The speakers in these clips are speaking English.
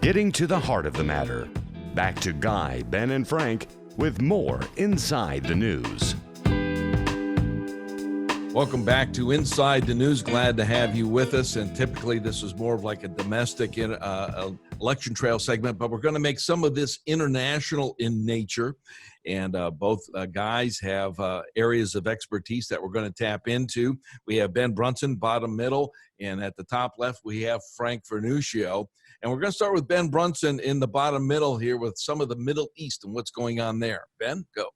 Getting to the heart of the matter. Back to Guy, Ben, and Frank with more Inside the News. Welcome back to Inside the News. Glad to have you with us. And typically this is more of like a domestic election trail segment, but we're going to make some of this international in nature. And both guys have areas of expertise that we're going to tap into. We have Ben Brunson, bottom middle, and at the top left, we have Frank Vernuccio. And we're going to start with Ben Brunson in the bottom middle here with some of the Middle East and what's going on there. Ben, go.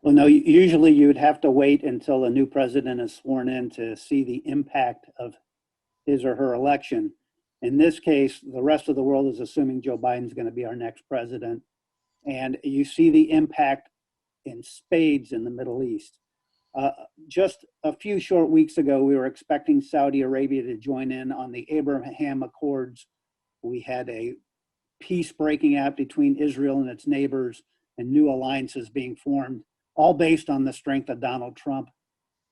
Well, no, usually you would have to wait until a new president is sworn in to see the impact of his or her election. In this case, the rest of the world is assuming Joe Biden's going to be our next president. And you see the impact in spades in the Middle East. Just a few short weeks ago, we were expecting Saudi Arabia to join in on the Abraham Accords. We had a peace breaking out between Israel and its neighbors and new alliances being formed, all based on the strength of Donald Trump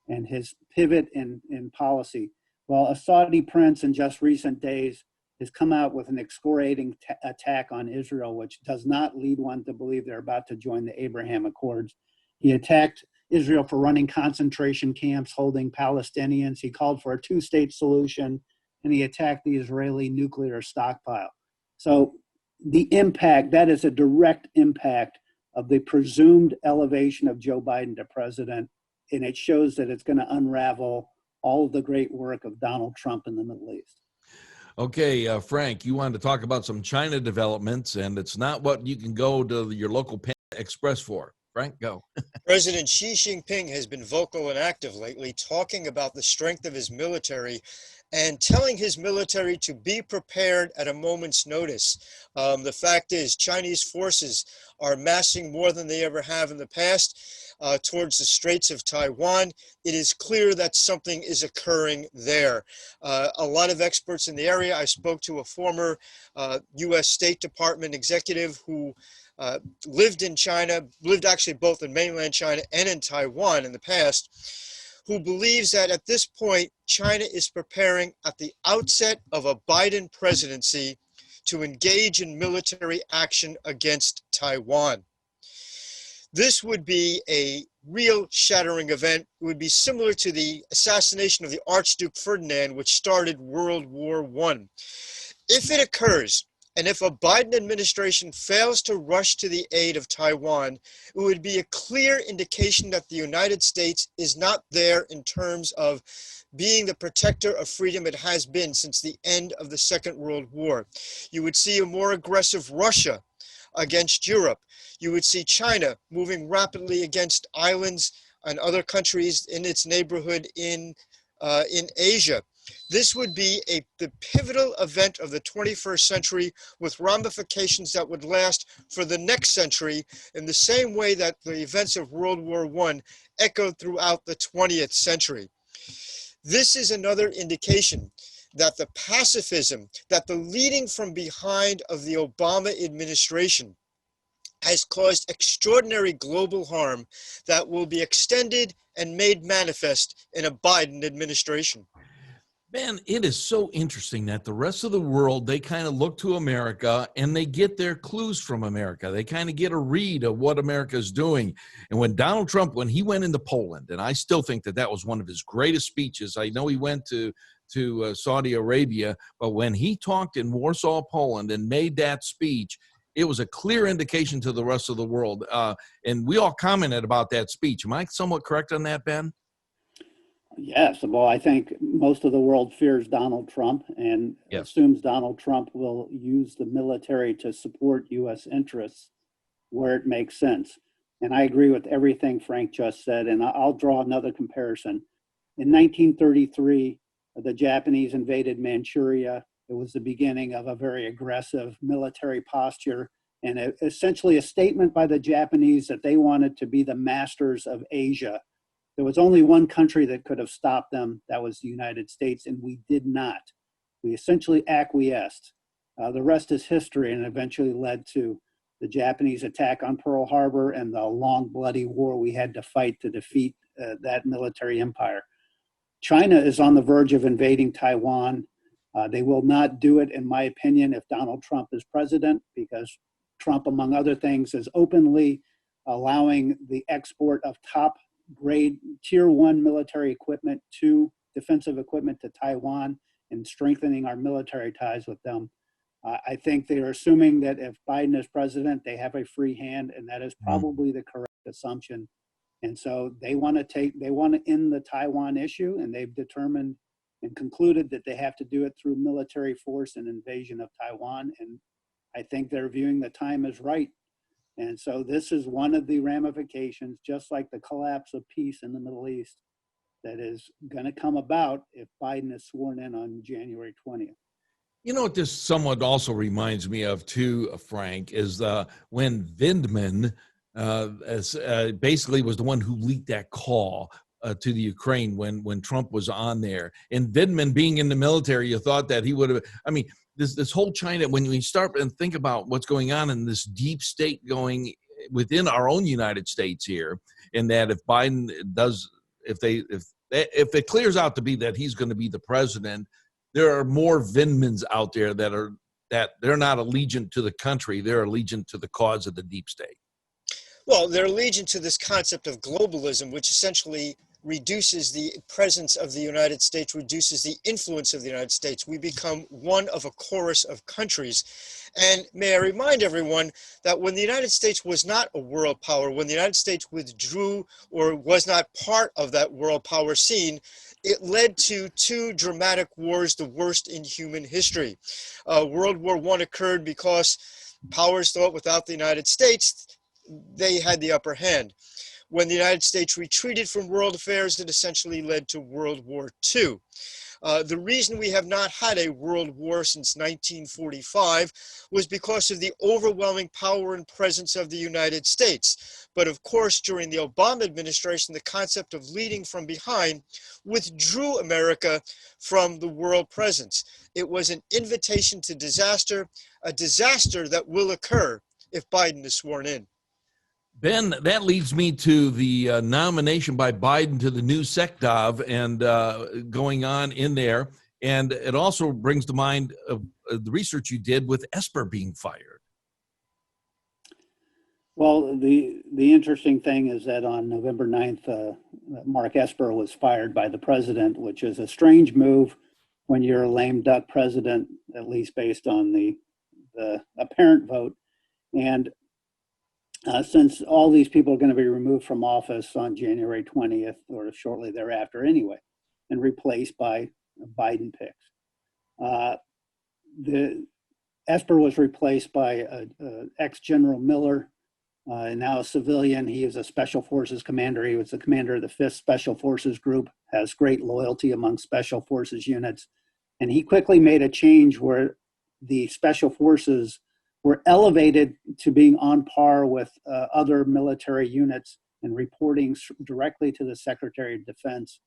and his pivot in policy. Well, a Saudi prince in just recent days has come out with an excoriating attack on Israel, which does not lead one to believe they're about to join the Abraham Accords. He attacked Israel for running concentration camps, holding Palestinians. He called for a two-state solution, and he attacked the Israeli nuclear stockpile. So the impact, that is a direct impact of the presumed elevation of Joe Biden to president, and it shows that it's going to unravel all of the great work of Donald Trump in the Middle East. Okay, Frank, you wanted to talk about some China developments, and it's not what you can go to your local Panda Express for. Frank, go. President Xi Jinping has been vocal and active lately, talking about the strength of his military and telling his military to be prepared at a moment's notice. The fact is, Chinese forces are massing more than they ever have in the past towards the Straits of Taiwan. It is clear that something is occurring there. A lot of experts in the area. I spoke to a former U.S. State Department executive who lived in China, lived actually both in mainland China and in Taiwan in the past, who believes that at this point, China is preparing at the outset of a Biden presidency to engage in military action against Taiwan. This would be a real shattering event. It would be similar to the assassination of the Archduke Ferdinand, which started World War I. If it occurs, and if a Biden administration fails to rush to the aid of Taiwan, it would be a clear indication that the United States is not there in terms of being the protector of freedom it has been since the end of the Second World War. You would see a more aggressive Russia against Europe. You would see China moving rapidly against islands and other countries in its neighborhood in Asia. This would be the pivotal event of the 21st century with ramifications that would last for the next century in the same way that the events of World War I echoed throughout the 20th century. This is another indication that the pacifism, that the leading from behind of the Obama administration has caused extraordinary global harm that will be extended and made manifest in a Biden administration. Man, it is so interesting that the rest of the world, they kind of look to America and they get their clues from America. They kind of get a read of what America is doing. And when Donald Trump, when he went into Poland, and I still think that that was one of his greatest speeches. I know he went to Saudi Arabia, but when he talked in Warsaw, Poland, and made that speech, it was a clear indication to the rest of the world. And we all commented about that speech. Am I somewhat correct on that, Ben? Yes, well, I think most of the world fears Donald Trump and assumes Donald Trump will use the military to support U.S. interests where it makes sense. And I agree with everything Frank just said, and I'll draw another comparison. In 1933, the Japanese invaded Manchuria. It was the beginning of a very aggressive military posture and essentially a statement by the Japanese that they wanted to be the masters of Asia. There was only one country that could have stopped them. That was the United States, and we did not. We essentially acquiesced. The rest is history, and eventually led to the Japanese attack on Pearl Harbor and the long, bloody war we had to fight to defeat that military empire. China is on the verge of invading Taiwan. They will not do it, in my opinion, if Donald Trump is president, because Trump, among other things, is openly allowing the export of top grade tier 1 military equipment to defensive equipment to Taiwan and strengthening our military ties with them. I think they are assuming that if Biden is president, they have a free hand, and that is probably the correct assumption. And so they want to end the Taiwan issue, and they've determined and concluded that they have to do it through military force and invasion of Taiwan. And I think they're viewing the time as right. And so this is one of the ramifications, just like the collapse of peace in the Middle East, that is going to come about if Biden is sworn in on January 20th. You know what this somewhat also reminds me of too, Frank, is when Vindman basically was the one who leaked that call to the Ukraine when Trump was on there. And Vindman being in the military, you thought that he would have, I mean, this whole China, when we start and think about what's going on in this deep state going within our own United States here, and that if Biden does, if it clears out to be that he's going to be the president, there are more Vindmans out there that they're not allegiant to the country, they're allegiant to the cause of the deep state. Well, they're allegiant to this concept of globalism, which essentially reduces the presence of the United States, reduces the influence of the United States. We become one of a chorus of countries. And may I remind everyone that when the United States was not a world power, when the United States withdrew or was not part of that world power scene, it led to 2 dramatic wars, the worst in human history. World War I occurred because powers thought without the United States, they had the upper hand. When the United States retreated from world affairs, it essentially led to World War II. The reason we have not had a world war since 1945 was because of the overwhelming power and presence of the United States. But of course, during the Obama administration, the concept of leading from behind withdrew America from the world presence. It was an invitation to disaster, a disaster that will occur if Biden is sworn in. Ben, that leads me to the nomination by Biden to the new SecDov and going on in there. And it also brings to mind the research you did with Esper being fired. Well, the interesting thing is that on November 9th, Mark Esper was fired by the president, which is a strange move when you're a lame duck president, at least based on the apparent vote. And since all these people are going to be removed from office on January 20th or shortly thereafter anyway, and replaced by Biden picks. The Esper was replaced by ex-General Miller, now a civilian. He is a Special Forces commander. He was the commander of the 5th Special Forces Group, has great loyalty among Special Forces units. And he quickly made a change where the Special Forces were elevated to being on par with other military units and reporting directly to the Secretary of Defense,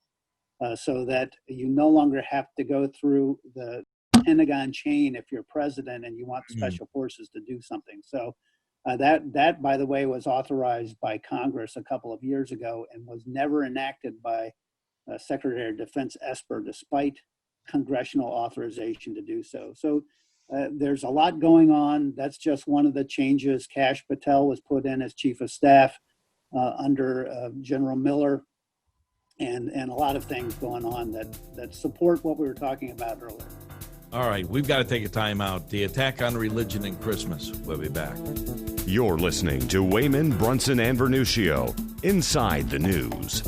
so that you no longer have to go through the Pentagon chain if you're president and you want Special Forces to do something. So that, by the way, was authorized by Congress a couple of years ago and was never enacted by Secretary of Defense Esper, despite congressional authorization to do so. So there's a lot going on. That's just one of the changes. Kash Patel was put in as Chief of Staff under General Miller, and a lot of things going on that support what we were talking about earlier. All right, we've got to take a time out. The attack on religion and Christmas. We'll be back. You're listening to Wehman, Brunson, and Vernuccio, Inside the News.